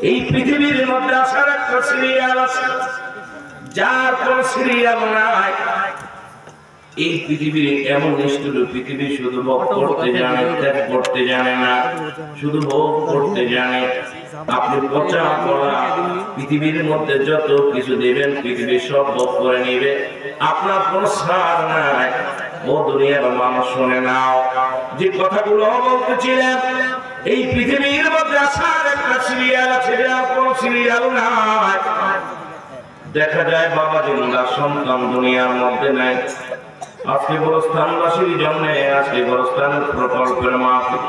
এই পৃথিবীর মধ্যে আসার একটা সিরিয়াল আছে, যার কোন সিরিয়াল নাই। এই পৃথিবীর এমন নিষ্ঠুর পৃথিবী, শুধু ভোগ করতে জানে, ত্যাগ করতে জানে না, শুধু ভোগ করতে জানে। আপনি পচা পড়া পৃথিবীর মধ্যে যত কিছু দেবেন, পৃথিবী সব ভোগ করে নিবে, আপনার কোন সার নাই। ও দুনিয়ার মানুষ শুনে নাও, যে কথাগুলো বলতেছিলেন, এই পৃথিবীর মধ্যে আসার একটা সিরিয়াল আছে, আর কোন সিরিয়াল নাই। দেখা যায় বাবা জিন্দা, সন্তান দুনিয়ার মধ্যে নাই। আজকে গোরস্থানবাসীর জন্য, আজকে গোরস্থান প্রকল্পের মাহফিল,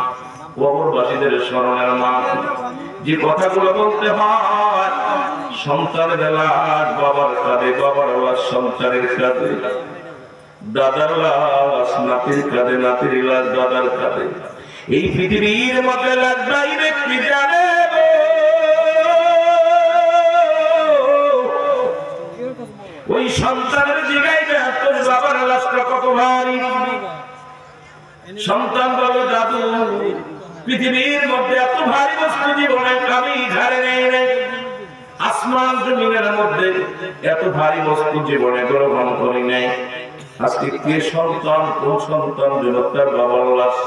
কবরবাসীদের স্মরণের মাহফিল। যে কথাগুলো বলতে হয়, সন্তানের লাশ বাবার কাঁধে, বাবার লাশ সন্তানের কাঁধে, দাদার লাশ নাতির কাঁধে, নাতির লাশ দাদার কাঁধে। এই পৃথিবীর মধ্যে লাগবে কি জানে, ওই সন্তানের জিগাইবে তোর বাবার লাশটা কত ভারী। সন্তান বলো, দাদু পৃথিবীর মধ্যে এত ভারী বস্তু জীবনে আমি ঘাড়ে নেই নাই, আসমান জমিনের মধ্যে এত ভারী বস্তু জীবনে গ্রহণ করি নাই। আজকে কে সন্তান, কোন সন্তান যেন তার বাবার লাশ,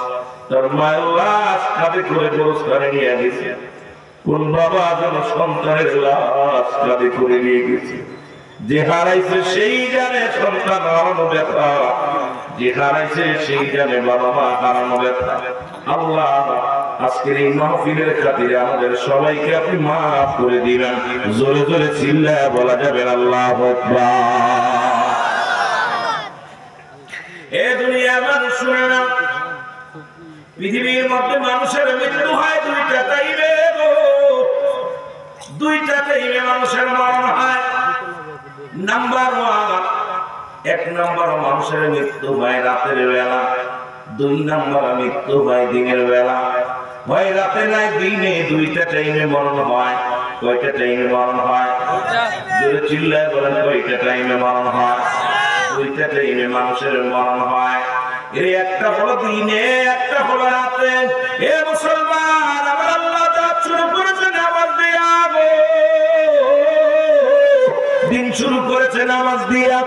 তার মায়ের লাশ কাঁধে করে গোরস্থানে নিয়ে গেছে? কোন বাবা যেন সন্তানের লাশ কাঁধে করে নিয়ে গেছে? যে হারাইছে সেই জানে সন্তান হারানো ব্যথা, যে হারাইছে সেই জানে বাবা মা হারানো ব্যথা। আল্লাহ আজকের এই মাহফিলের খাতিরে আমাদের সবাইকে আপনি মাফ করে দিবেন। জোরে জোরে চিল্লায় বলা যাবে আল্লাহু আকবার। এ দুনিয়ার মানুষ শুনে না, পৃথিবীর মধ্যে মানুষের মৃত্যু হয় দুইটা টাইমে, দুইটা টাইমে মানুষের মরণ হয়। নাম্বার ওয়ান, এক নম্বর মানুষের মৃত্যু হয় রাতের বেলা, দুই নম্বর মৃত্যু হয় দিনের বেলা। হয় রাতে নাই দিনে, দুইটা টাইমে মরণ হয়। কয়টা টাইমে মরণ হয়? যদি চিল্লায় বলেন কয়টা টাইমে মরণ হয়? দুইটা টাইমে মানুষের মরণ হয়। এর একটা হলো দিনে, একটা হলো রাতে। এ মুসলমান, আমার আল্লাহ দাঁত শুরু করেছে নামাজ দিয়া, দিন শুরু করেছে নামাজ দিয়া।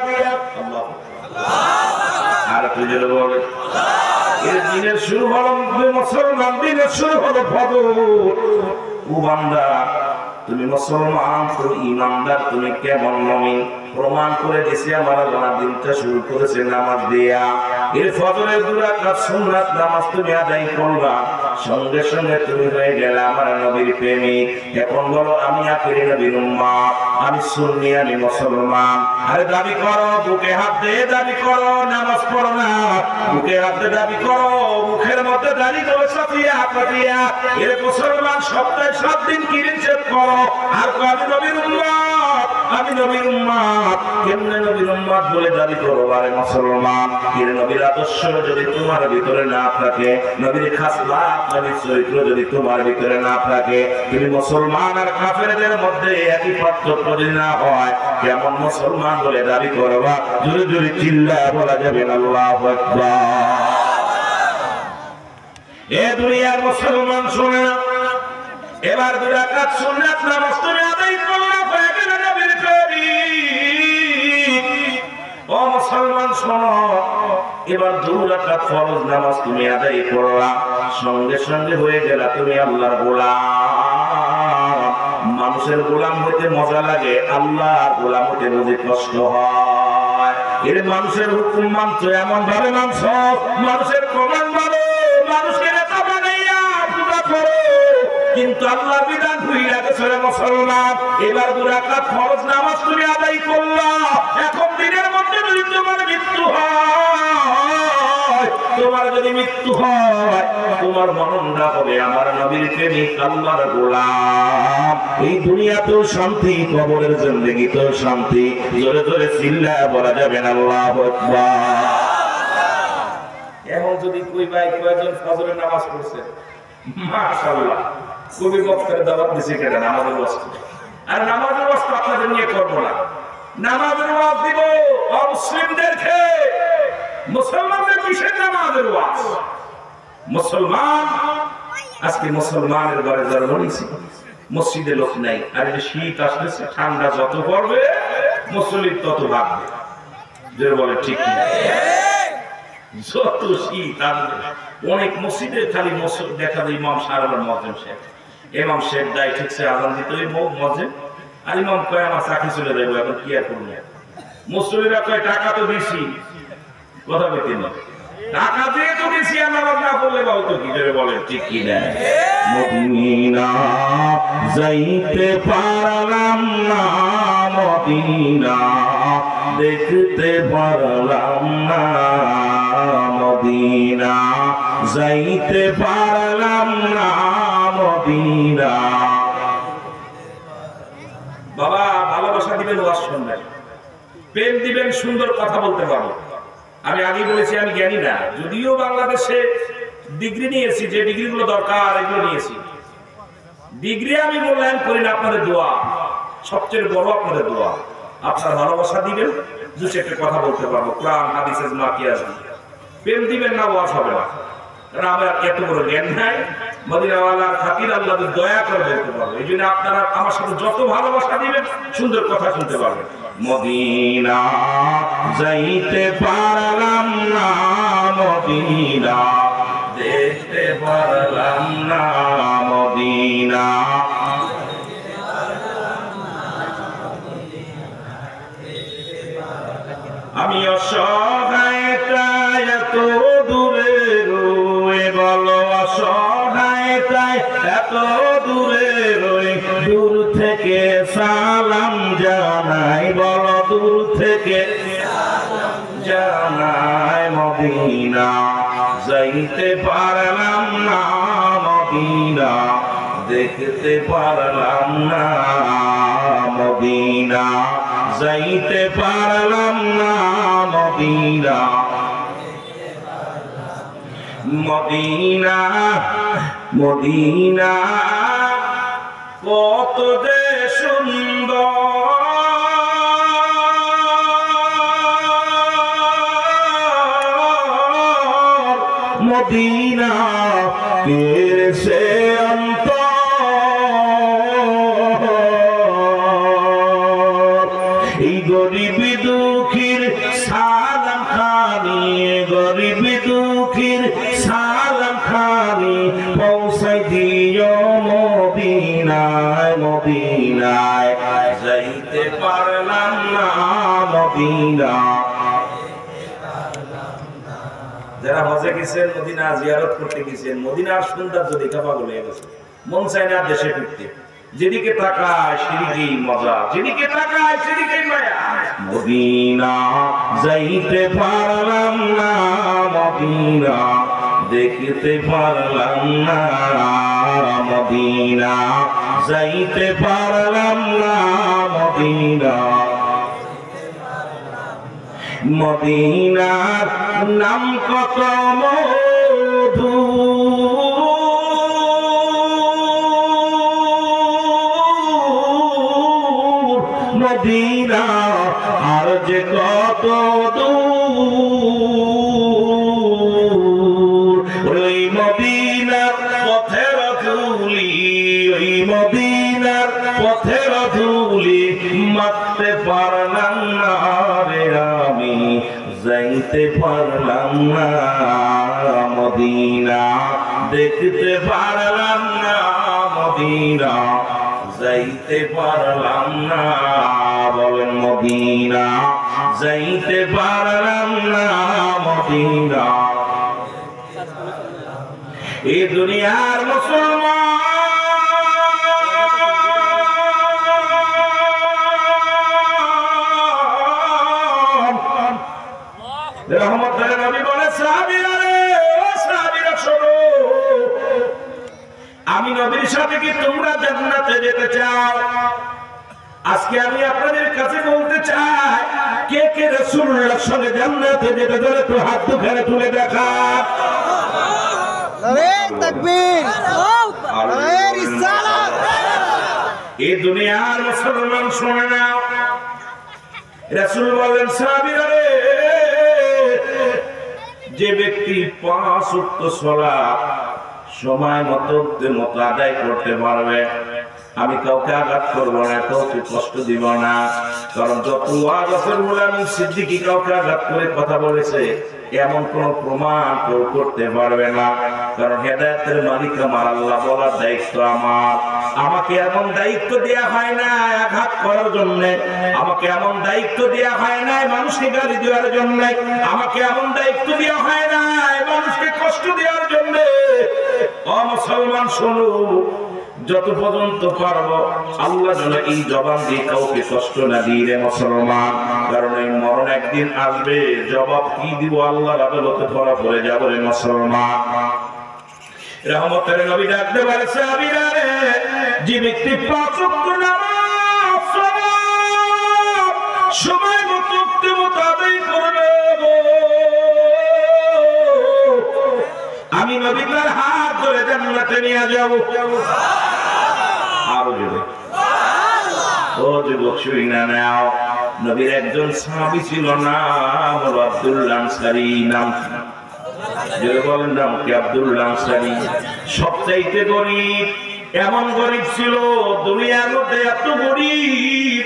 আর তুই যেন বলে এর দিনের শুরু হলো মুসলমান, দিনের শুরু হলো ফজর। ও বান্দা, তুমি মুসলমান, তুমি ইমানদার, তুমি কেমন মুমিন প্রমাণ করে দিছে আমার আল্লাহ দিনটা শুরু করেছে নামাজ দিয়া। এর ফজরের 2 রাকাত সুন্নাত নামাজ তুমি আদায় করবা, সঙ্গে সঙ্গে তুমি হয়ে গেলে আমার নবীর প্রেমিক। এখন বলো আমি আখিরি নবীর উম্মত, আমি সুন্নি, আমি মুসলমান। আরে দাবি করো, বুকে হাত দিয়ে দাবি করো, নামাজ পড়ো না, বুকে হাত দিয়ে দাবি করো, মুখের মধ্যে দাড়ি করে সাফিয়া কাটিয়া। এর মুসলমান সপ্তাহে 7 দিন কিরিন চেক করো, আর আমি নবীর উম্মত, আমি নবীর উম্মত। কেমনে নবীর উম্মত বলে দাবি করো? আরে মুসলমান, এর নবীর আদর্শ যদি তোমার ভিতরে না থাকে, নবীর খাসলাত, নবীর চরিত্র যদি তোমার ভিতরে না থাকে, তুমি মুসলমান আর কাফেরদের মধ্যে একই পার্থক্য যদি না হয়, কেমন মুসলমান বলে দাবি করবা? জোরে জোরে চিল্লায় বলা যাবে আল্লাহু আকবার। এ দুনিয়ার মুসলমান শুনে না, এবার 2 রাকাত সুন্নাত নামাজ তুমি আদায় করলা, হয়ে গেল নবীর প্রেমিক। ও মুসলমান শোনো, এবার 2 রাকাত ফরজ নামাজ তুমি আদায় করলা, সঙ্গে সঙ্গে হয়ে গেল তুমি আল্লাহর গোলাম। মানুষের গোলাম হইতে মজা লাগে, আল্লাহর গোলাম হইতে বুঝি কষ্ট হয়। এর মানুষের হুকুম মানছো, এমন ভাবে মানছো, মানুষের প্রমাণ মানো, মানুষকে নেতা বানাইয়া পূজা করো, কিন্তু আল্লাহর বিধান ভুইলা গেছো রে মুসলমান। এবার 2 রাকাত ফরজ নামাজ তুমি আদায় করলা, এখন দিনের মধ্যে যদি তোমার মৃত্যু হয়, তোমার যদি মৃত্যু হয়, তোমার মরণটা হবে আমার নবীর প্রেমিক, আল্লাহর গোলাম। এই দুনিয়াতেও শান্তি, কবরের জিন্দেগিতেও শান্তি। জোরে জোরে চিল্লায় বলা যাবে না আল্লাহু আকবার। এখন যদি কই ভাই কয়জন ফজরের নামাজ পড়ছে, মাশাআল্লাহ, কবি বক্তার দাওয়াত দিছে কেন? নামাজের ওয়াজ। আর নামাজের ওয়াজ তো আপনাদের নিয়ে করব না, নামাজের ওয়াজ দিব অমুসলিমদেরকে। মুসলমানদের কিসের নামাজের ওয়াজ? মুসলমান আজকে মুসলমানের ঘরে জন্ম নিয়েছে, মসজিদে লোক নাই, আর এই শীত আসতেছে, ঠান্ডা যত পড়বে মুসল্লি তত ভাগবে। যে বলে ঠিক কি? যত শীত আসবে অনেক মসজিদে খালি দেখা যায় ইমাম সাহেব মজেম শেখ, ইমাম শেখ দায় ঠিকছে আজান দিতে ওই মজেম, আর ইমাম কয় আমার চাকরি চলে যাবো, এখন কি আর করবো। মুসল্লিরা কয় টাকা তো বেশি, কথা বলতে না, টাকা দিয়ে তো বেশি, আমরা না বললে বাবু তো কি করে বলে ঠিক কি না? মদিনা যাইতে পারলাম না, মদিনা দেখতে পারলাম না, মদিনা যাইতে পারলাম না, মদিনা। বাবা ভালোবাসা দিবেন, ওয়াজ শুনবেন, প্রেম দিবেন, সুন্দর কথা বলতে পারবো। আমি আগে বলেছি আমি জ্ঞানী না, যদিও বাংলাদেশে ডিগ্রি নিয়েছি, যে ডিগ্রিগুলো দরকার এগুলো নিয়েছি। ডিগ্রি আমি মূল্যায়ন করি না, আপনাদের দোয়া সবচেয়ে বড়, আপনাদের দোয়া। আপনার ভালোবাসা দিবেন, দু চারটে কথা বলতে পারবো, কোরআন হাদিস ইজমা কিয়াস। প্রেম দিবেন না, ওয়াজ হবে না, কারণ আমার এত বড় জ্ঞান নাই। মদিনাওয়ালার খাতির আল্লাহ দয়া করে বলতে পারবো। এই জন্য আপনারা আমার সাথে যত ভালোবাসা দিবেন, সুন্দর কথা শুনতে পারবেন। মদিনা যাইতে পারলাম না, মদিনা দেখতে পারলাম না, মদিনা আমি অসহায় এত দূরে রয়ে, বলো অসহায় এত দূরে রয়ে, দূর থেকে সালাম জানাই, বলো দূর থেকে জানাই, মদিনা যাইতে পারলাম না, মদিনা দেখতে পারলাম না, মদিনা যাইতে পারলাম না, মদিনা। মদিনা মদিনা কত যে সুন্দর, মদিনা কে সে অন্তর, এই গরিব দুঃখীর সালাম খানি, গরিব দুঃখীর সালাম খানি পৌঁছাই দিও মদিনায়, মদিনায় যাইতে পারলাম না, মদিনা। যারা হজে গেছেন, মদিনা জিয়ারত করতে গেছেন, মদিনার সৌন্দর্য দেখা পাগল হয়ে গেছে, মন চায় না দেশে ফিরতে। যেদিকে তাকায় সেদিকেই মজা, যেদিকে তাকায় সেদিকেই মায়া। মদিনা যাইতে পারলাম না, মদিনা দেখতে পারলাম না, মদিনা যাইতে পারলাম না, মদিনা। মদিনার নাম কত মধু, মদিনা আর যে কত দূর, ওই মদিনার পথের ধুলি, ওই মদিনার পথের ধুলি মারতে পারলাম না রে, আমি যাইতে পারলাম না, মদিনা দেখতে পারলাম না, মদিনা যাইতে পারলাম না, বলেন মদিনা যাইতে পারলাম না, মদিনা। এই দুনিয়ার মুসলমান রহমতের নবী বলে, সাহাবীরা রে, ও সাহাবীরা শোনো, আমি নবীর সাথে কি তোমরা জান্নাতে যেতে চাও? আজকে আমি আপনাদের কাছে বলতে চাই, কে কে রাসূলুল্লাহর সঙ্গে জান্নাতে যেতে চায় একটু হাত দুখানে তুলে দেখা। নারে তাকবীর, নারে রিসালাত। এই দুনিয়ার মুসলমান শুনে নাও, রাসূল বলেন, সাহাবীরা রে, যে ব্যক্তি 5 ওয়াক্ত সালাত সময় মতো আদায় করতে পারবে, আমি কাউকে আঘাত করবো না, কাউকে কষ্ট দিব না। কারণ যত সিদ্দিকী কাউকে আঘাত করে কথা বলেছে এমন কোন প্রমাণ কেউ করতে পারবে না। কারণ হেদায়েতের মালিক আমার আল্লাহ, বলার দায়িত্ব আমার। আমাকে এমন দায়িত্ব দেয়া হয় না আঘাত করার জন্য, আমাকে এমন দায়িত্ব দেয়া হয় না মানুষকে গালি দেওয়ার জন্য, আমাকে এমন দায়িত্ব দেওয়া হয় না মানুষকে কষ্ট দেওয়ার জন্য। ও মুসলমান শোনো, যত পর্যন্ত পারবো আল্লাহ যেন এই জবান দিয়ে কাউকে কষ্ট না দিই রে মুসলমান। কারণ এই মরণ একদিন আসবে, জবাব কি দিব আল্লাহর আদালতে ধরা পড়ে যাবো রে মুসলমান। রহমতের নবী ডাকতে পারে সাহাবীরা রে, যে ব্যক্তি 5 ওয়াক্ত নামাজ সময় মতো আদায় করবে, আমি নবী তার হাত ধরে জান্নাতে নিয়ে যাব। আরো জোরে ও যুবক শুই না নাও, নবীর একজন সাহাবী ছিল, নাম হলো আব্দুল্লাহ আনসারী। নাম জোরে বলেন, নাম কি? আব্দুল্লাহ আনসারী। সবচাইতে গরিব, এমন গরিব ছিল দুনিয়ার মধ্যে, এত গরিব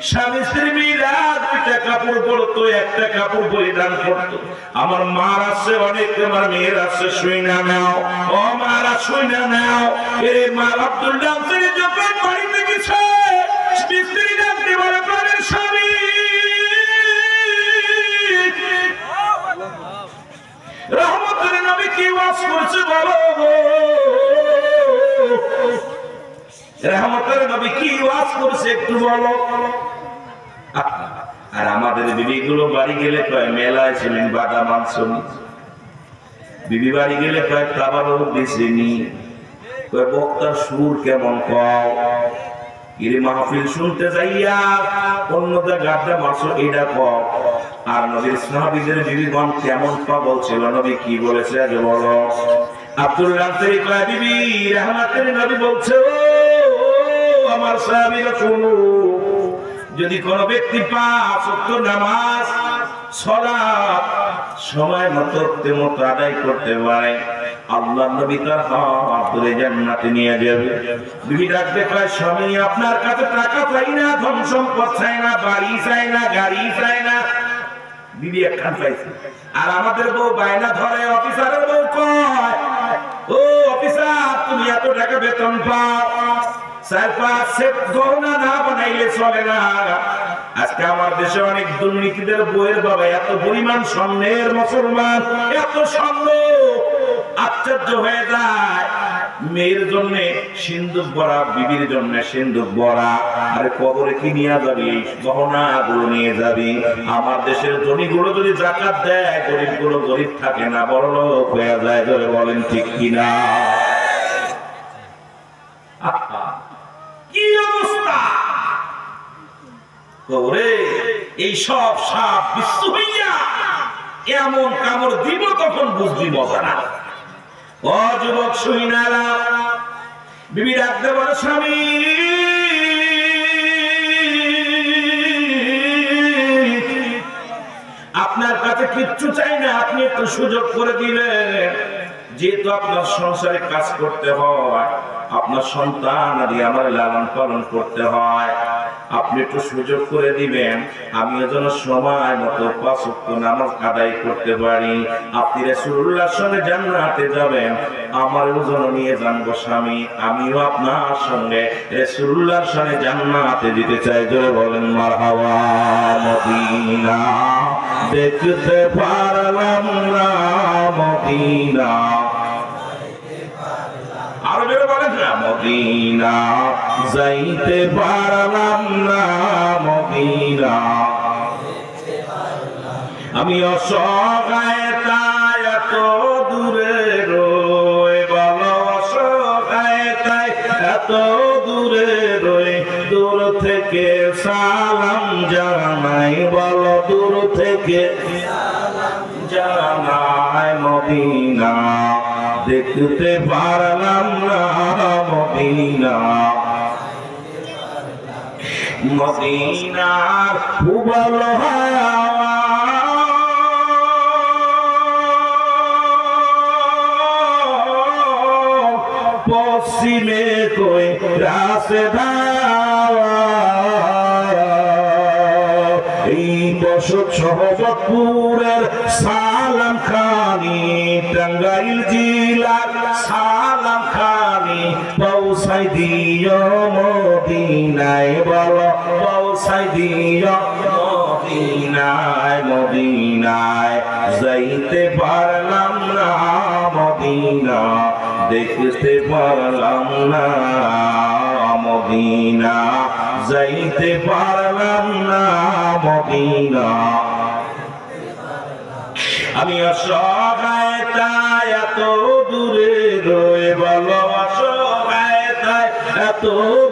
স্বামী স্ত্রী মিলা 2টা কাপড় পরতো, একটা কাপড় পরিধান করতো। আমার মার আছে অনেক, আমার মেয়ের আছে, শুই না নাও ও মারা, শুই না নাও। এর মা আব্দুল্লাহ আনসারী যখন বাড়িতে গেছে, স্ত্রী ডাকতে বলে, প্রাণের স্বামী রহমতের নবী কি ওয়াজ করছে বলো, রহমতের নবী কি ওয়াজ করছে একটু বলো। আর আমাদের বিবি গুলো বাড়ি গেলে কয় মেলায় ছিলেন বাদাম আনছনি, বিবি বাড়ি গেলে কয় খাবারও দিছেনি, কয় বক্তার সুর কেমন কও, ইরে মাহফিল শুনতে যাইয়া অন্য জায়গাটা মাছ এটা কও। আর নবীর সাহাবীদের বিবিগণ কেমন পাগল ছিল, নবী কি বলেছে আগে বলো। আব্দুল্লাহ আনসারী কয়, বিবি রহমতের নবী বলছে, ও আমার সাহাবীরা শুনো, যদি কোন ব্যক্তি 5 ওয়াক্ত নামাজ সালাত সময় মতো আদায় করতে পারে, আল্লাহ নবী তার হাত ধরে জান্নাতে নিয়ে যাবে। বিবি ডাকতে কয়, স্বামী আপনার কাছে টাকা চাই না, ধন সম্পদ চাই না, বাড়ি চাই না, গাড়ি চাই না। বিবি একখান পাইছে। আর আমাদের বউ বায়না ধরে, অফিসারের বউ কয়, ও অফিসার তুমি এত টাকা বেতন পাও, 4-5 সেট গহনা না বানাইলে চলে না। আজকে আমার দেশে অনেক দুর্নীতিদের বইয়ের বাবা এত পরিমাণ স্বর্ণের, মুসলমান এত স্বর্ণ, আশ্চর্য হয়ে যায়। মেয়ের জন্য সিন্দুক ভরা, বিবির জন্য সিন্দুক ভরা। আরে কবরে কি নিয়ে যাবি? গহনা গুলো নিয়ে যাবি। আমার দেশের ধনীগুলো যদি যাকাত দেয়, গরিব গুলো গরিব থাকে না, বড় লোক হয়ে যায়। ধরে বলেন ঠিক কিনা? কি অবস্থা কবরে! এই সব সাপ বিশ্ব হইয়া এমন কামড় দিব, তখন বুঝবি মজা না। ও যুবক শুইনারা, বিবি ডাকতে বলে, স্বামী আপনার কাছে কিচ্ছু চাই না, আপনি একটু সুযোগ করে দিবেন। যেহেতু আপনার সংসারে কাজ করতে হয়, আপনার সন্তান আদি আমার লালন পালন করতে হয়, আপনি একটু সুযোগ করে দিবেন, আমিও যেন সময় মতো 5 ওয়াক্ত নামাজ আদায় করতে পারি। আপনি রাসূলুল্লাহর সঙ্গে জান্নাতে যাবেন, আমারও যেন নিয়ে যান গো স্বামী, আমিও আপনার সঙ্গে রাসূলুল্লাহর সঙ্গে জান্নাতে যেতে চাই। জোরে বলেন মারহাবা। মদিনা দেখতে পারলাম না, মদিনা আরো জোরে বলেন না, মদিনা যাইতে পারলাম না, মদিনা আমি অসহায় তাই এত দূরে রয়ে, বলো অসহায় তাই এত দূরে রয়ে, দূর থেকে সালাম জানাই, বলো দূর থেকে জানাই, মদিনা দেখতে পারলাম না, মদিনা মদিনার উবল হাওয়া মৌসিমে কই রাসে দাওয়া এই বসত সহবতপুরের সালাম খানি টাঙ্গাইল জেলার সালাম খানি পৌঁছাই দিও মদিনায় বলো পৌঁছাই দিও মদিনায় মদিনায় যাইতে পারলাম না মদিনা দেখতে পারলাম না মদিনা যাইতে পারলাম না মদিনা আমি অসহায় তাই এত দূরে রয়ে বলো অসহায় তাই এত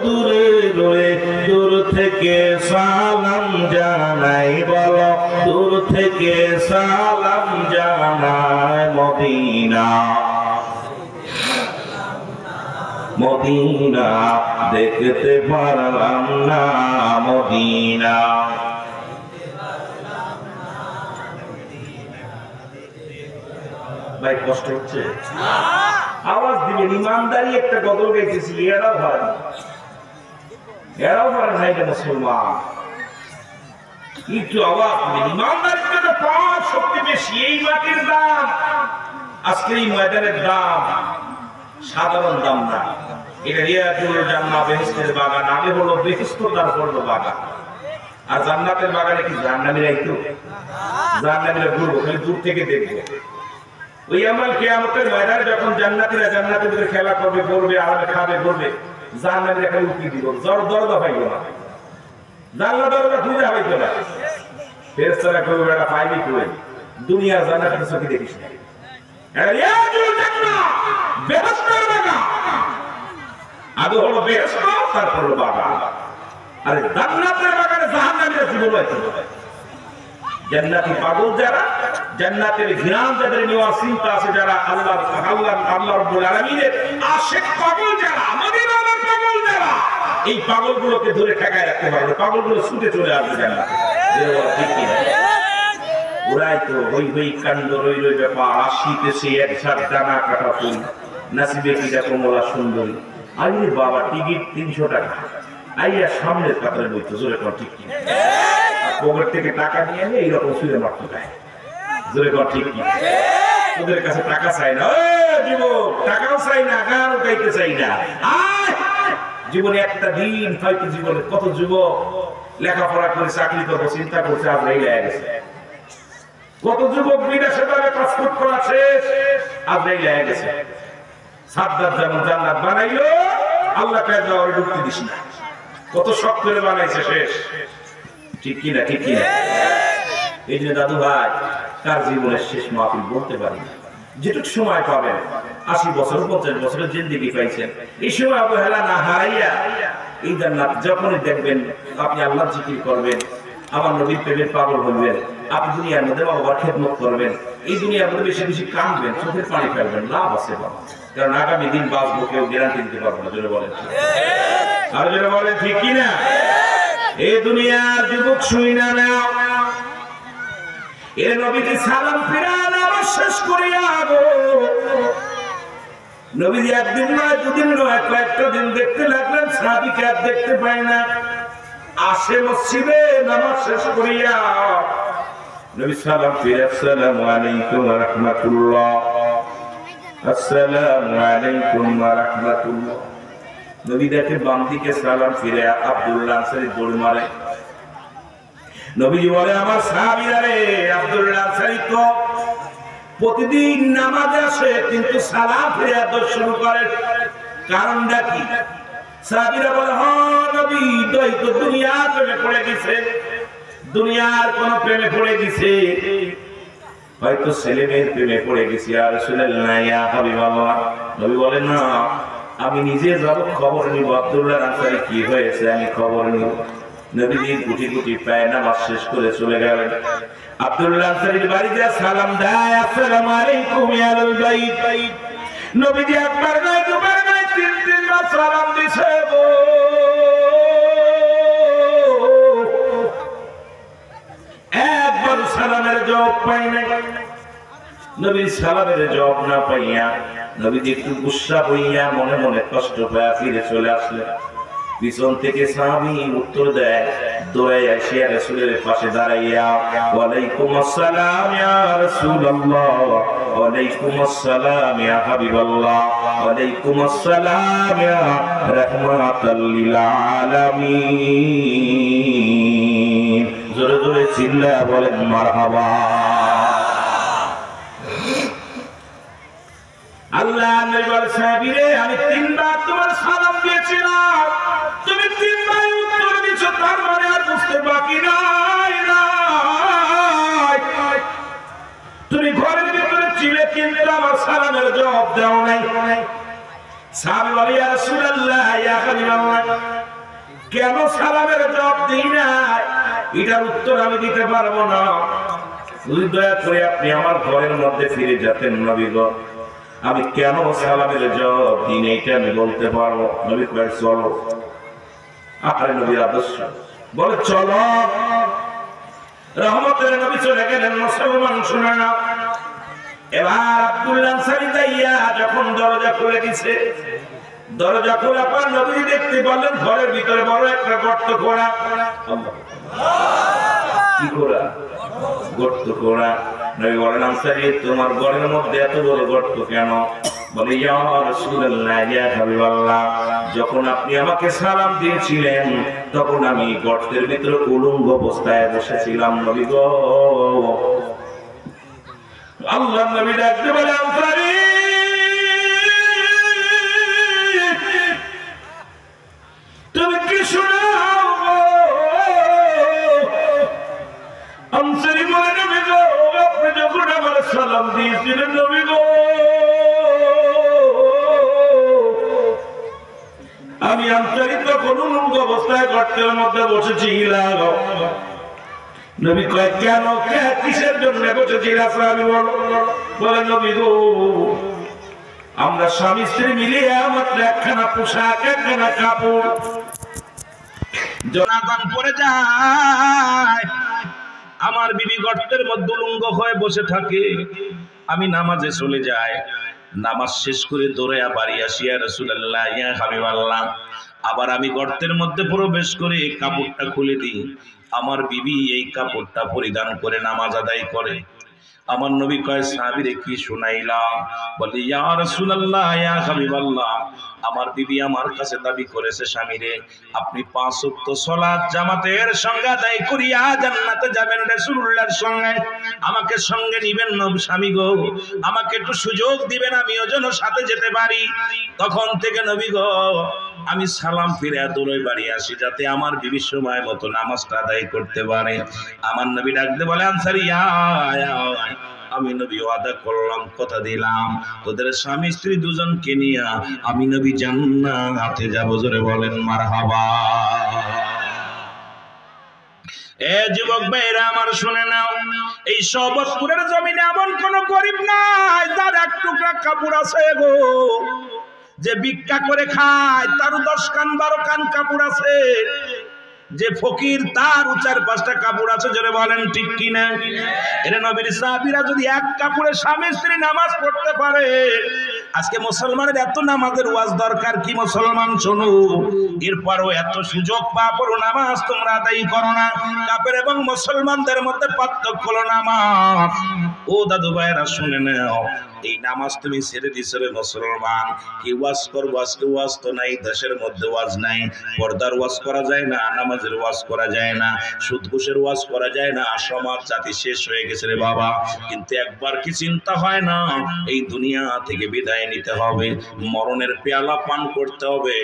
দূরে রয়ে দূর থেকে সালাম জানাই বলো দূর থেকে সালাম জানাই মদিনা মদিনা দেখতে পারলাম না মদিনা ভাই কষ্ট হচ্ছে আওয়াজ দিবেন ইমানদারি একটা গজল গাইতেছি এরাও পারেন ভাই মুসলমান একটু আওয়াজ দিবেন ইমানদারির জন্য পাওয়ার শক্তি বেশি এই মাটির দাম আজকে এই ময়দানের দাম সাধারণ দাম না এটা রিয়াজুল জান্নাত বেহেশতের বাগান আগে হলো বেহেশত তারপর হলো বাগান আর জান্নাতের বাগানে কি জান্নাতীরা একটু জান্নাতীরা ঘুরবো খালি দূর থেকে দেখবো ওই আমল কিয়ামতের ময়দানে যখন জান্নাতীরা জান্নাতের ভিতরে খেলা করবে করবে আরামে খাবে করবে জান্নাতীরা খালি উকি দিব জোর দরজা পাইলো না জান্নাত দরজা খুঁজে হইতো না ফেরেশতারা কইবে বেটা পাইবি কই দুনিয়া জান্নাতের চোখে দেখিস না এটা রিয়াজুল জান্নাত বেহেশতের বাগান আগে হলো বেহেশত তারপর হলো বাগান আরে জান্নাতের বাগানে জাহান্নামীরা জীবন হইতো জান্নাতি পাগল যারা জান্নাতের ঘ্রাণ যাদের নেওয়ার চিন্তা আছে যারা আল্লাহ রাব্বুল আলামিনের আশিক পাগল যারা মদিনার পাগল যারা এই পাগলগুলোকে ধরে ঠেকায় রাখতে পারবে পাগলগুলো ছুটে চলে আসবে জান্নাতে ঠিক কি ওরাই তো হই কাণ্ড রই ব্যাপার আসিতেছে এক ঝাঁক দানা কাটা ফুল নাসিবে কিটা কমলা সুন্দরী আরে বাবা টিকিট 300 টাকা আইয়া সামনের কাতারে বইতো জোরে কর ঠিক কি পকেট থেকে টাকা নিয়ে এনে এইরকম শুয়ে মারতে দেয় জোরে কর ঠিক কি ওদের কাছে টাকা চাই না যুবক টাকাও চাই না গানও গাইতে চাই না জীবনে একটা দিন হয়তো জীবনে কত যুবক লেখাপড়া করে চাকরি করবো চিন্তা করছে আজ এই লেগে গেছে কত যুবক বিদেশে যাবে পাসপোর্ট করা শেষ আজ এই লেগে গেছে সাদ্দাত যেমন জান্নাত বানাইলো আল্লাহ কাজ যাওয়ার ঢুকতে দিস না কত শখ করে বানাইছে শেষ ঠিক কিনা ঠিক কিনা এই যে দাদু ভাই তার জীবনের শেষ মাহফিল বলতে পারি যেটুকু সময় পাবেন 80 বছর 50 বছরের জিন্দেগি পাইছেন এই সময় অবহেলা না হারাইয়া এই জান্নাত যখনই দেখবেন আপনি আল্লাহর জিকির করবেন আমার নবীর প্রেমের পাগল হইবেন আপনি দুনিয়ার মধ্যে বাবার খেদমত করবেন এই দুনিয়ার মধ্যে বেশি বেশি কাঁদবেন চোখের পানি ফেলবেন লাভ আছে বাবা কারণ আগামী দিন বাঁচবো কেউ গ্যারান্টি দিতে পারবো না জোরে বলেন আর জোরে বলেন ঠিক কিনা এই দুনিয়ার যুবক শুই না নাও এ নবীকে সালাম ফিরান আবার শেষ করিয়া গো নবীজি একদিন নয় দুদিন নয় কয়েকটা দিন দেখতে লাগলেন সাহাবীকে আর দেখতে পায় না আসে মসজিদে নামাজ শেষ করিয়া নবী সালাম ফিরে আসসালামু আলাইকুম ওয়া রাহমাতুল্লাহ আসসালামু আলাইকুম ওয়া রাহমাতুল্লাহ নবী দেখে বাম দিকে সালাম ফিরে আব্দুল্লাহ আনসারী দৌড় মারে নবীজি বলে আমার সাহাবীরা রে আব্দুল্লাহ আনসারী তো প্রতিদিন নামাজে আসে কিন্তু সালাম ফিরে আদর শুরু করে কারণটা কি সাহাবীরা বলে হ্যাঁ নবী দই তো দুনিয়া প্রেমে পড়ে গেছে দুনিয়ার কোন প্রেমে পড়ে গেছে হয়তো ছেলে মেয়ের প্রেমে পড়ে গেছি আর রাসূলুল্লাহ ইয়া হাবিবাল্লাহ নবী বলেন না আমি নিজে যাব খবর নিব আব্দুল্লাহ আনসারী কি হয়েছে আমি খবর নিব নবীজি গুটি গুটি পায়ে নামাজ শেষ করে চলে গেলেন আব্দুল্লাহ আনসারীর বাড়িতে সালাম দেয় আসসালামু আলাইকুম ইয়া আহলাল বাইত নবীজি একবার নয় দুবার নয় তিনবার সালাম দিছে গো একবার সালামের জবাব পাই নাই নবীর সালামের জবাব না পাইয়া নবী একটু গুসা হইয়া মনে মনে কষ্ট পাইয়া ফিরে চলে আসলেন। পিছন থেকে সাহাবী উত্তর দেয়, দৌড়ে আসিয়া রাসূলের পাশে দাঁড়াইয়া, ওয়ালাইকুম আসসালাম ইয়া রাসূলুল্লাহ, ওয়ালাইকুম আসসালাম ইয়া হাবিবাল্লাহ, ওয়ালাইকুম আসসালাম ইয়া রাহমাতাল লিল আলামিন। জোরে জোরে চিল্লায়া বলেন মারহাবা। আল্লাহ নবী বলেন, সাহাবীরে আমি তিনবার তোমার সালাম দিয়েছিলাম, তুমি তিনবার উত্তর দিছো, তার মানে আর বুঝতে বাকি নাই। তুমি ঘরের ভিতরে ছিলে কিন্তু আমার সালামের জবাব দাও নাই। সাহাবী বলে, ইয়া রাসূলুল্লাহ, ইয়া হাবিবাল্লাহ, কেন সালামের জবাব দিই নাই এটার উত্তর আমি দিতে পারবো না। দয়া করে আপনি আমার ঘরের মধ্যে ফিরে যেতেন নবী গো, আমি কেন সালামের জবাব দিই না এটা আমি বলতে পারবো। নবী কয় চলো। আরে নবীর আদর্শ বলে চলো। রহমতের নবী চলে গেলেন। মুসলমান শুনে না, এবার আব্দুল্লাহ আনসারী যাইয়া যখন দরজা খুলে দিছে, দরজা খোলা পর নবী দেখতে বললেন ঘরের ভিতরে বড় একটা গর্ত করা। কি করা? গর্ত করা। নবী বলেন, আনসারী তোমার ঘরের মধ্যে এত বড় গর্ত কেন? বলে, ইয়া রাসূলুল্লাহ, ইয়া হাবিবাল্লাহ, যখন আপনি আমাকে সালাম দিয়েছিলেন তখন আমি গর্তের ভিতরে উলঙ্গ অবস্থায় বসেছিলাম নবী গো। আল্লাহ নবী ডাকতে বলে, আনসারী তুমি কি শোনাও? আনসারী বলে, নবী গো, আপনি যখন আমার সালাম দিয়েছিলেন নবী গো, আমি আনসারী তখন উলঙ্গ অবস্থায় গর্তের মধ্যে বসেছিলাম। নবী কয়, কেন, কিসের জন্য বসেছিলাম? আমি বলে, নবী গো, আমরা স্বামী স্ত্রী মিলিয়ে মাত্র একখানা পোশাক, একখানা কাপড়, জনাদান পড়ে যায়, আমার বিবি গর্তের মধ্যে উলঙ্গ হয়ে বসে থাকে, আমি নামাজে চলে যাই, নামাজ শেষ করে দৌড়ে বাড়ি আসি, ইয়া রাসূলুল্লাহ, ইয়া হাবিবাল্লাহ, আবার আমি গর্তের মধ্যে প্রবেশ করে কাপড়টা খুলে দিই, আমার বিবি এই কাপড়টা পরিধান করে নামাজ আদায় করে। আমার নবী কয়, সাহাবীরে কি শুনাইলা? বলে, ইয়া রাসূলুল্লাহ, ইয়া হাবিবাল্লাহ, আমার বিবি আমার কাছে দাবি করেছে, স্বামীরে আপনি 5 ওয়াক্ত সালাত জামাতের সঙ্গে আদায় করিয়া জান্নাতে যাবেন রাসূলুল্লাহর সঙ্গে, আমাকে সঙ্গে নিবেন নবী স্বামী গো, আমাকে একটু সুযোগ দিবেন, আমিও যেন সাথে যেতে পারি। তখন থেকে নবী গো আমি সালাম ফিরে দৌড়ে বাড়ি আসি, যাতে আমার বিবির সময় মতো নামাজটা আদায় করতে পারে। আমার নবী ডাকতে বলে, আনসারী আমি নবী ওয়াদা করলাম, কথা দিলাম, তোদের স্বামী স্ত্রী দুজনকে নিয়ে আমি নবী জান্নাতে যাব। জোরে বলেন মারহাবা। এ যুবক ভাইরা আমার শুনে নাও, এই সবতপুরের জমিনে এমন কোন গরিব নাই যার এক টুকরা কাপড় আছে গো, যে ভিক্ষা করে খায় তার 10 কান 12 কান কাপড় আছে, যে ফকির তার 4-5টা কাপড় আছে। জোরে বলেন ঠিক কিনা? এর নবীর সাহাবীরা যদি এক কাপড়ে স্বামী স্ত্রী নামাজ পড়তে পারে, আজকে মুসলমানের এত নামাজের ওয়াজ দরকার কি? মুসলমান শোনো, এরপরও এত সুযোগ পাওয়ার নামাজ তোমরা আদায় করো না। কাফের এবং মুসলমানদের মধ্যে পার্থক্য হলো নামাজ। ও দাদু ভাইরা শুনে নাও, এই নামাজ তুমি ছেড়ে দিছো রে মুসলমান। কি ওয়াজ করবো আজকে? ওয়াজ তো নাই, দেশের মধ্যে ওয়াজ নাই, পর্দার ওয়াজ করা যায় না, নামাজের ওয়াজ করা যায় না, সুদ ঘুষের ওয়াজ করা যায় না, সমাজ জাতি শেষ হয়ে গেছে রে বাবা। কিন্তু একবার কি চিন্তা হয় না, এই দুনিয়া থেকে বিদায় নিতে হবে, মরণের পেয়ালা পান করতে হবে,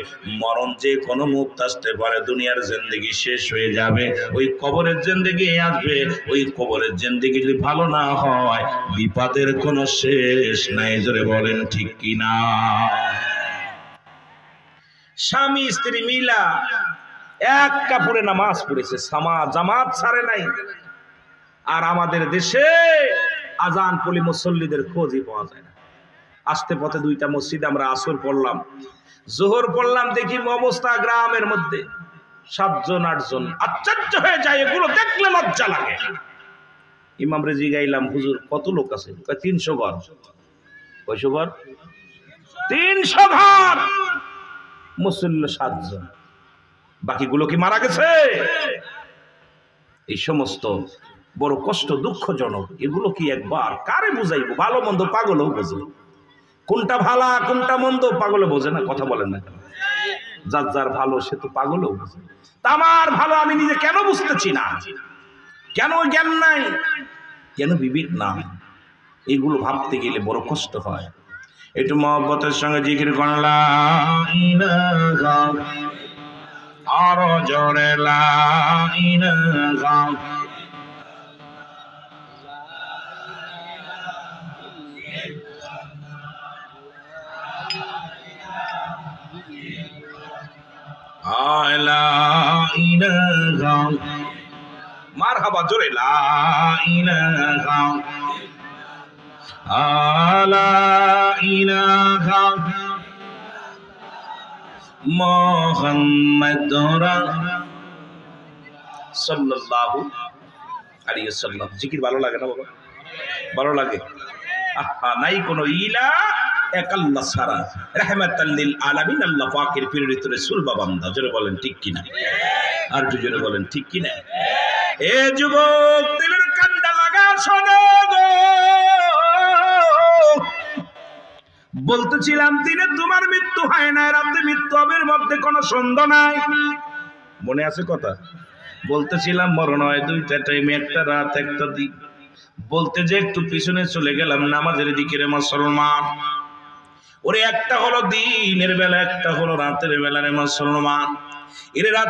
মরণ যে কোনো মুহূর্তে আসতে পারে, দুনিয়ার জিন্দেগি শেষ হয়ে যাবে, ওই কবরের জিন্দেগি আসবে, ওই কবরের জিন্দেগি যদি ভালো না হয় বিপদের কোনো শেষ নাই। জোরে বলেন ঠিক কিনা? স্বামী স্ত্রী মিলা এক কাপড়ে নামাজ পড়েছে, জামাত ছাড়ে নাই। আর আমাদের দেশে আজান পড়লে মুসল্লিদের খোঁজই পাওয়া যায় না। আসতে পথে 2টা মসজিদে আমরা আসর পড়লাম, জোহর পড়লাম, দেখি অবস্থা গ্রামের মধ্যে 7 জন 8 জন। আশ্চর্য হয়ে যায়, এগুলো দেখলে লজ্জা লাগে। ইমাম রেজি গাইলাম, হুজুর কত লোক আছে? 300 ঘর। কয়শো ঘর? 300 ঘর। মুসল্লি 7 জন, বাকিগুলো কি মারা গেছে? এই সমস্ত বড় কষ্ট, দুঃখজনক। এগুলো কি একবার কারে বুঝাইবো? ভালো মন্দ পাগলও বোঝে, কোনটা ভালা কোনটা মন্দ পাগলে বোঝে না। কথা বলেন না কেন? যার যার ভালো সে তো পাগলও বোঝে। আমার ভালো আমি নিজে কেন বুঝতেছি না? কেন জ্ঞান নাই? কেন বিবেক নাই? এগুলো ভাবতে গেলে বড় কষ্ট হয়। একটু মহব্বতের সঙ্গে জিকির করলাম, আরো জোরে লা ইলাহা। মারহাবা, জোরে লা ইলাহা লা ইলাহা মুহাম্মাদুর সাল্লাল্লাহু আলাইহি ওয়াসাল্লাম। জিকির ভালো লাগে না বাবা? ভালো লাগে। আহা, নাই কোনো ইলা এক আল্লাহ ছাড়া, রাহমাতাল লিল আলামিন, আল্লাহ পাকের প্রেরিত রাসূল বা বান্দা। জোরে বলেন ঠিক কিনা? আর জোরে বলেন ঠিক কিনা? এ যুবক, দিলের কান্দা লাগা শোনো গো। বলতেছিলাম দিনে তোমার মৃত্যু হয় না, রাতে মৃত্যু হবে, মধ্যে কোনো সন্দেহ নাই। মনে আছে কথা? বলতেছিলাম মরণ হয় 2টা টাইমে, একটা রাত একটা দিন। বলতে যে একটু পিছনে চলে গেলাম নামাজের দিকে। রে মুসলমান, ওরে একটা হলো দিনের বেলা, একটা হলো রাতের বেলা। রে মুসলমান, এর রাত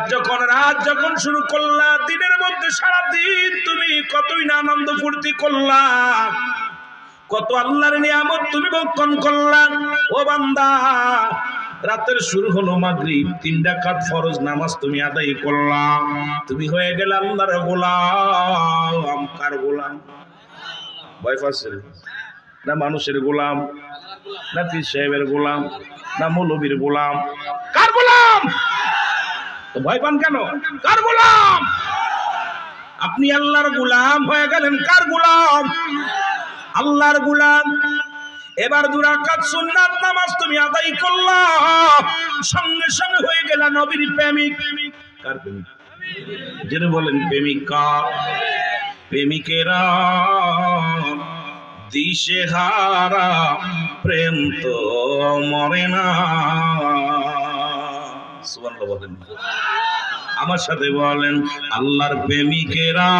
যখন শুরু করলা, দিনের মধ্যে সারা দিন তুমি কতই না আনন্দ ফুর্তি করলা, কত আল্লাহর নিয়ামত তুমি ভক্ষণ করলা। ও বান্দা, রাতের শুরু হলো মাগরিব, 3 রাকাত ফরজ নামাজ তুমি আদায় করলা, তুমি হয়ে গেল আল্লাহর গোলাম। কার গোলাম? ভয় পাচ্ছেন না? মানুষের গোলাম না পীর সাহেবের গোলাম না মৌলবীর গোলাম? কার গোলাম? তো ভয় পান কেন? কার গোলাম? আপনি আল্লাহর গোলাম হয়ে গেলেন। কার গোলাম? আল্লাহর গোলাম। এবার 2 রাকাত সুন্নাত নামাজ তুমি আদায় করলা, সঙ্গে সঙ্গে হয়ে গেল নবীর প্রেমিক। কার প্রেমিক? যেটা বলেন প্রেমিক কার? প্রেমিকেরা দিশেহারা, প্রেম তো মরে না। সুবহানাল্লাহ বলেন, আমার সাথে বলেন, আল্লাহর প্রেমিকেরা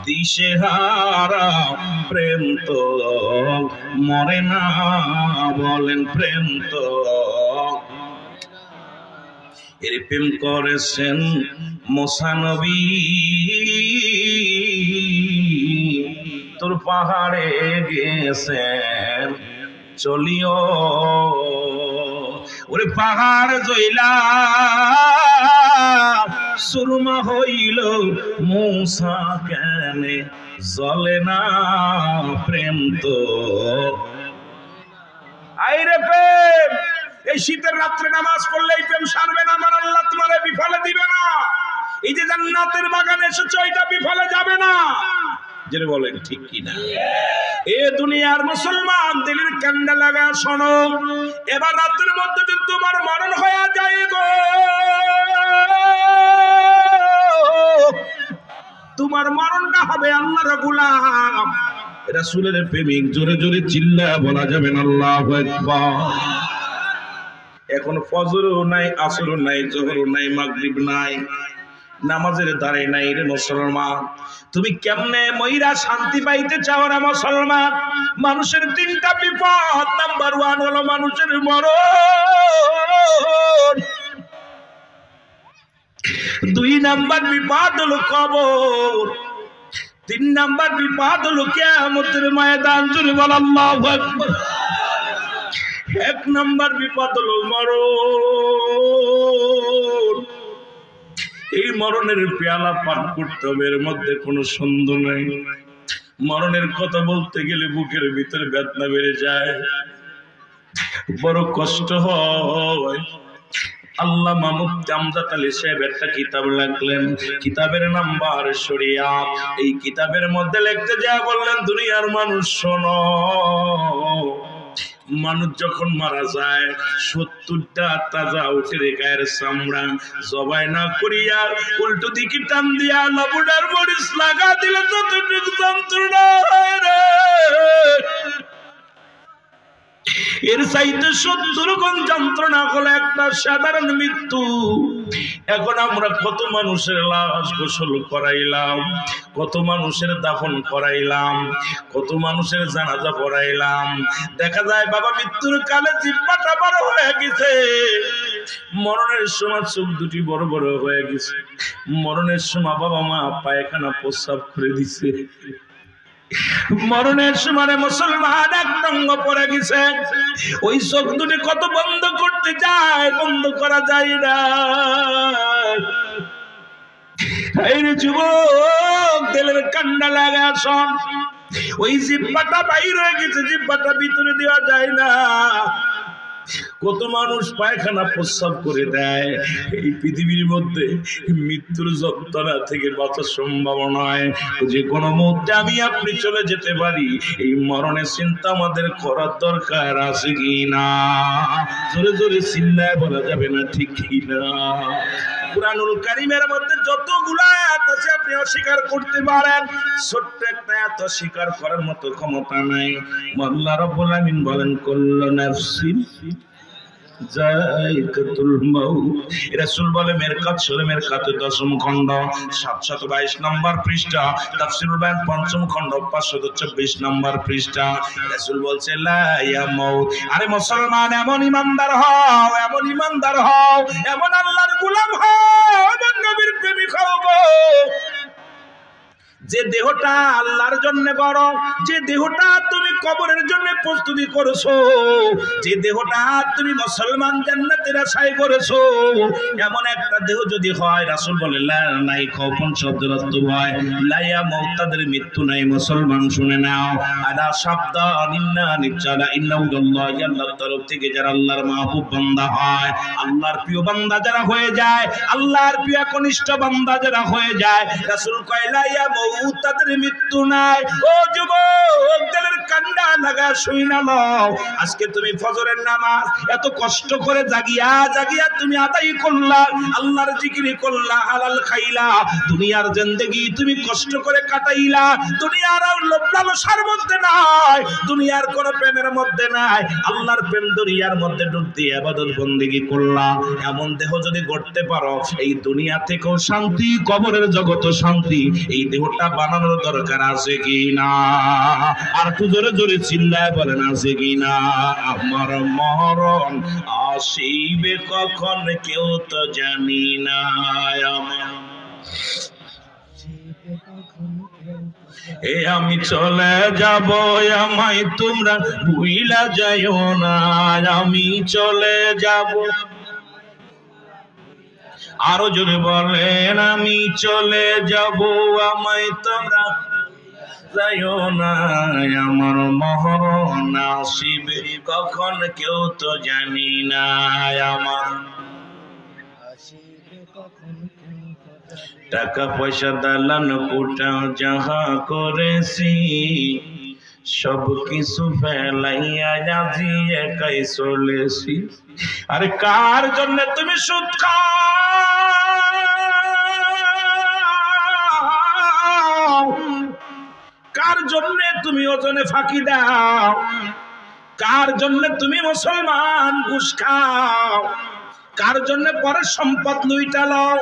দিশেহারা, প্রেম তো মরে না। বলেন প্রেম তো। এর প্রেম করেছেন মুসা নবী, তোর পাহাড়ে গেছেন চলিও। ওরে পাহাড় জইলা সুরমা হইল, মুসা কেনে জ্বলে না? প্রেম তো। আইরে প্রেম, এই শীতের রাত্রে নামাজ পড়লে এই প্রেম সারবে না। আমার আল্লাহ তোমারে বিফলে দিবে না। এই যে জান্নাতের বাগানে এসেছো, এটা বিফলে যাবে না। যেটা বলেন ঠিক কিনা? এ দুনিয়ার মুসলমান, দিলের কান্দা লাগা শোনো। এবার রাতের মধ্যে যদি তোমার মরণ হয়ে যায় গো, তোমার মরণটা হবে আল্লাহর গোলাম, রাসূলের প্রেমিক। জোরে জোরে চিল্লা বলা যাবে না আল্লাহু আকবার। এখন ফজরও নাই, আসরও নাই, জোহরও নাই, মাগরিব নাই, নামাজের দ্বারে নাই। রে মুসলমান, তুমি কেমনে মইরা শান্তি পাইতে চাও? রে মুসলমান, মানুষের 3টা বিপদ। নাম্বার 1 হলো মানুষের মরণ, 2 নাম্বার বিপদ হলো কবর, 3 নাম্বার বিপদ হলো কিয়ামতের ময়দান। জোরে বল আল্লাহু আকবার। 1 নাম্বার বিপদ হলো মরণ। এই মরণের পেয়ালা পান করতে হবে, এর মধ্যে কোনো সন্দেহ নাই। মরণের কথা বলতে গেলে বুকের ভিতরে বেদনা বেড়ে যায়, বড় কষ্ট হয়। আল্লামা মুফতি আমজাদ আলী সাহেব একটা কিতাব লিখলেন, কিতাবের নাম্বার শরিয়াত। এই কিতাবের মধ্যে লিখতে যা বললেন, দুনিয়ার মানুষ শোনো, মানুষ যখন মারা যায় 70টা তাজা উঠের গায়ের চামড়া জবাই না করিয়া উল্টো দিকে টান দিয়া লবণের মরিচ লাগা দিলে যতটুকু যন্ত্রণা হয় রে, এর চাইতে 70 গুণ যন্ত্রণা হলো একটা সাধারণ মৃত্যু। এখন আমরা কত মানুষের লাশ গোসল করাইলাম, কত মানুষের দাফন করাইলাম, কত মানুষের জানাজা পড়াইলাম, দেখা যায় বাবা মৃত্যুর কালে জিহ্বাটা বড় হয়ে গেছে, মরণের সময় চোখ দুটি বড় বড় হয়ে গেছে, মরণের সময় বাবা মা পায়খানা প্রস্রাব করে দিছে, মরণের সময় মুসলমান এক রঙ্গ পড়ে গেছে, ওই চোখ দুটি কত বন্ধ করতে যায়, বন্ধ করা যায় না। এই যুবক দিলের কান্না লাগা শোন, ওই জিহ্বাটা বাইর হয়ে গেছে, জিহ্বাটা ভিতরে দেওয়া যায় না। কত মানুষ পায়খানা প্রস্রাব করে দেয়। এই পৃথিবীর মধ্যে মৃত্যুর যন্ত্রণা থেকে বাঁচার সম্ভাবনায় যে কোনো মুহূর্তে আমি আপনি চলে যেতে পারি, এই মরণের চিন্তা আমাদের করার দরকার আছে কি না? জোরে জোরে চিল্লায় বলা যাবে না, ঠিক কি না? কুরআনুল কারীমের মধ্যে যতগুলো আয়াত আছে আপনি অস্বীকার করতে পারেন, ছোট্ট একটা আয়াত অস্বীকার করার মতো ক্ষমতা নাই। আল্লাহ রাব্বুল আলামিন বলেন, কুল্লু নাফসিন যায়কাতুল মাউত। রাসূল বলে মেরকাত সূরা মেরকাতের 10ম খণ্ড 722 নম্বর পৃষ্ঠা, তাফসীরুল বায়ান 5ম খণ্ড 524 নম্বর পৃষ্ঠা। রাসূল বলছে লা ইয়ামুত। আরে মুসলমান, এমন ইমানদার হও, এমন ইমানদার হও, এমন আল্লাহর গোলাম হও, এমন নবীর প্রেমিক হও গো, যে দেহটা আল্লাহর জন্য করো, যে দেহটা তুমি কবরের জন্য প্রস্তুতি করেছো, যে দেহটা তুমি মুসলমান জান্নাতের আশায় করেছো, এমন একটা দেহ যদি হয়, রাসূল বলে লা নাই খৌফুন শব্দের অর্থ হয় লাইয়া মউত, তাদের মৃত্যু নাই। মুসলমান শুনে নাও, আলা সাবধান, ইন্না নিচালা ইন্নাউল্লাহি, আল্লাহর তরফ থেকে যারা আল্লাহর মাহবুব বান্দা হয়, আল্লাহর প্রিয় বান্দা যারা হয়ে যায়, আল্লাহর প্রিয় কনিষ্ঠ বান্দা যারা হয়ে যায়, রাসূল কয় লাইয়া তাদের মৃত্যু নাই। ও যুবক, দিলের কান্না লাগা শুইনা লও, আজকে তুমি ফজরের নামাজ এত কষ্ট করে জাগিয়া জাগিয়া তুমি আদায় করলা, আল্লাহর জিকির করলা, হালাল খাইলা, দুনিয়ার জিন্দেগি তুমি কষ্ট করে কাটাইলা, দুনিয়ার লোভ লালসার মধ্যে নাই, দুনিয়ার কোন প্রেমের মধ্যে নাই, আল্লাহর প্রেম দরিয়ার মধ্যে ডুব দিয়ে ইবাদত বন্দেগি করলা। এমন দেহ যদি গড়তে পারো, এই দুনিয়া থেকেও শান্তি, কবরের জগতেও শান্তি। এই দেহটা বানানোর দরকার আছে কি না? আর একটু জোরে জোরে চিল্লায় বলেন, আছে কি না? আমার মরণ আসিবে কখন কেউ তো জানি না, এ আমি চলে যাব, আমায় তোমরা ভুইলা যাইও না, আমি চলে যাব। আরো জোরে বলেন, আমি চলে যাব, আমায় তোমরা যাইও না, আমার মরণ আসিবে কখন কেউ তো জানি না, আমার টাকা পয়সা দালান কোঠা যাহা করেছি, সব কিছু ফেলাইয়া আজি একাই চলেছি। আরে কার জন্য তুমি সুদ খাও, কার জন্য তুমি ওজনে ফাঁকি দাও, কার জন্য তুমি মুসলমান ঘুষ খাও, কার জন্য পরের সম্পদ লুইটা লও,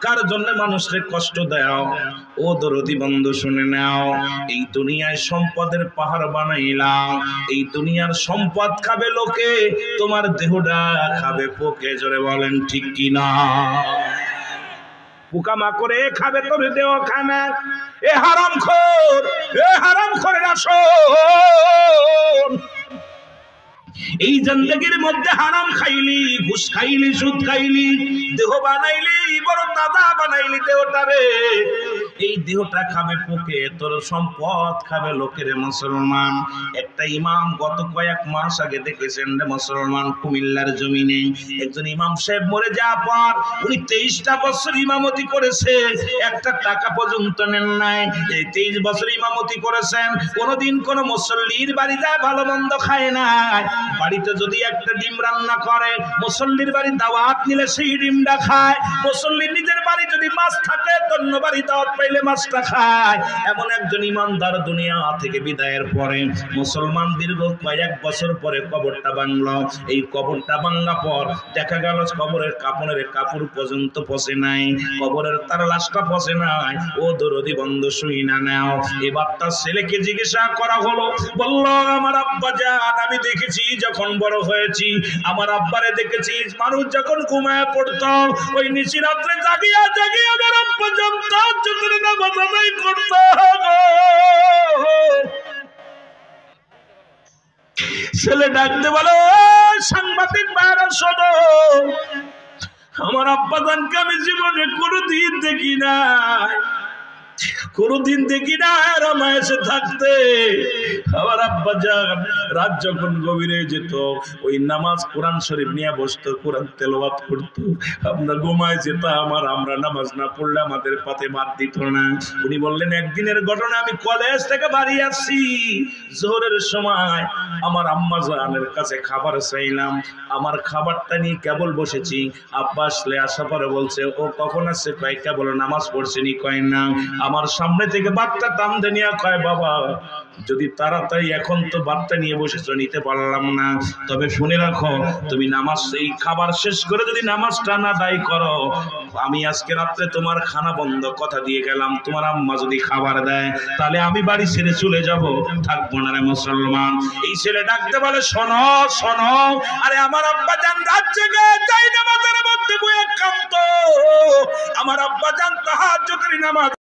কার জন্য মানুষকে কষ্ট দাও। ও দরদি বন্ধু শুনে নাও, এই দুনিয়ায় সম্পদের পাহাড় বানাইলাম, এই দুনিয়ার সম্পদ খাবে লোকে, তোমার দেহটা খাবে পোকে। জোরে বলেন ঠিক কিনা? পোকামাকড়ে খাবে তোর দেহ খানা। এ হারামখোর, এ হারামখোরেরা শোন, এই জিন্দেগির মধ্যে হারাম খাইলি, ঘুষ খাইলি, সুদ খাইলি, দেহ বানাইলি, বড় তাজা বানাইলি দেহটারে, এই দেহটা খাবে পোকে, তোর সম্পদ খাবে লোকের। মুসলমান, একটা ইমাম গত কয়েক মাস আগে দেখেছেন রে মুসলমান, কুমিল্লার জমিনে একজন ইমাম সাহেব মরে যাওয়ার পর উনি 23টা বছর ইমামতি করেছে, একটা টাকা পর্যন্ত নেন নাই। এই 23 বছর ইমামতি করেছেন, কোনোদিন কোন মুসল্লির বাড়ি যায় ভালো মন্দ খায় নাই। বাড়িতে যদি একটা ডিম রান্না করে, মুসল্লির বাড়ি দাওয়াত নিলে সেই ডিমটা খায়। মুসল্লির নিজের বাড়ি যদি মাছ থাকে, অন্য বাড়ি দাওয়াত পাইলে মাছটা খায়। এমন একজন ইমানদার দুনিয়া থেকে বিদায়ের পরে মুসলমান দীর্ঘ কয়েক বছর পরে কবরটা ভাঙলো। এই কবরটা ভাঙা পর দেখা গেল কবরের কাপড় পর্যন্ত পচে নাই, কবরের তার লাশটা পচে নাই। ও দরদি বন্ধু শুই না নাও, এবার তার ছেলেকে জিজ্ঞাসা করা হলো, বলল আমার আব্বা জান, আমি দেখেছি যখন বড় হয়েছি, আমার আব্বারে দেখেছি মানুষ যখন ঘুমায় পড়তো, ওই নিশি রাত্রে জাগিয়া জাগিয়া আমার আব্বা জান তাহাজ্জুদের নামাজ আদায় করতো। ছেলে ডাকতে বলো, সাংবাদিক ভাইরা শোনো, আমার আব্বা জানকে আমি জীবনে কোনোদিন দেখি নাই, কোনদিন দেখি না রামায়েশে থাকতে। আমার আব্বা জান রাত যখন গভীরে যেত, ওই নামাজ কোরআন শরীফ নিয়ে বসতো, কোরআন তেলাওয়াত করতো, আমরা ঘুমায় যেতাম, আর আমরা নামাজ না পড়লে আমাদের পাতে ভাত দিত না। উনি বললেন, একদিনের ঘটনা, আমি কলেজ থেকে বাড়ি আসছি, জোহরের সময় আমার আম্মা জানের কাছে খাবার চাইলাম, আমার খাবারটা নিয়ে কেবল বসেছি, আব্বা আসলে আসা পরে বলছে, ও কখন আসছে? কয় কেবল নামাজ পড়ছেনি। কয় না। আমার সামনে থেকে বাচ্চা টান দিয়ে কয়, বাবা যদি তাড়াতাড়ি এখন তো বাচ্চা নিয়ে বসেছ, নিতে পারলাম না, তবে শুনে রাখো, তুমি নামাজ এই খাবার শেষ করে যদি নামাজটা না আদায় করো, আমি আজকে রাত্রে তোমার খানা বন্ধ, কথা দিয়ে গেলাম, তোমার আম্মা যদি খাবার দেয় তাহলে আমি বাড়ি ছেড়ে চলে যাব, থাকবো না রে মুসলমান। এই ছেলে ডাকতে বলে, শোনো শোনো, আরে আমার আব্বা জান রাত জেগে যাই নামাজের মধ্যে বয়ে কাঁদতো, আমার আব্বা জান তাহাজ্জুদের নামাজ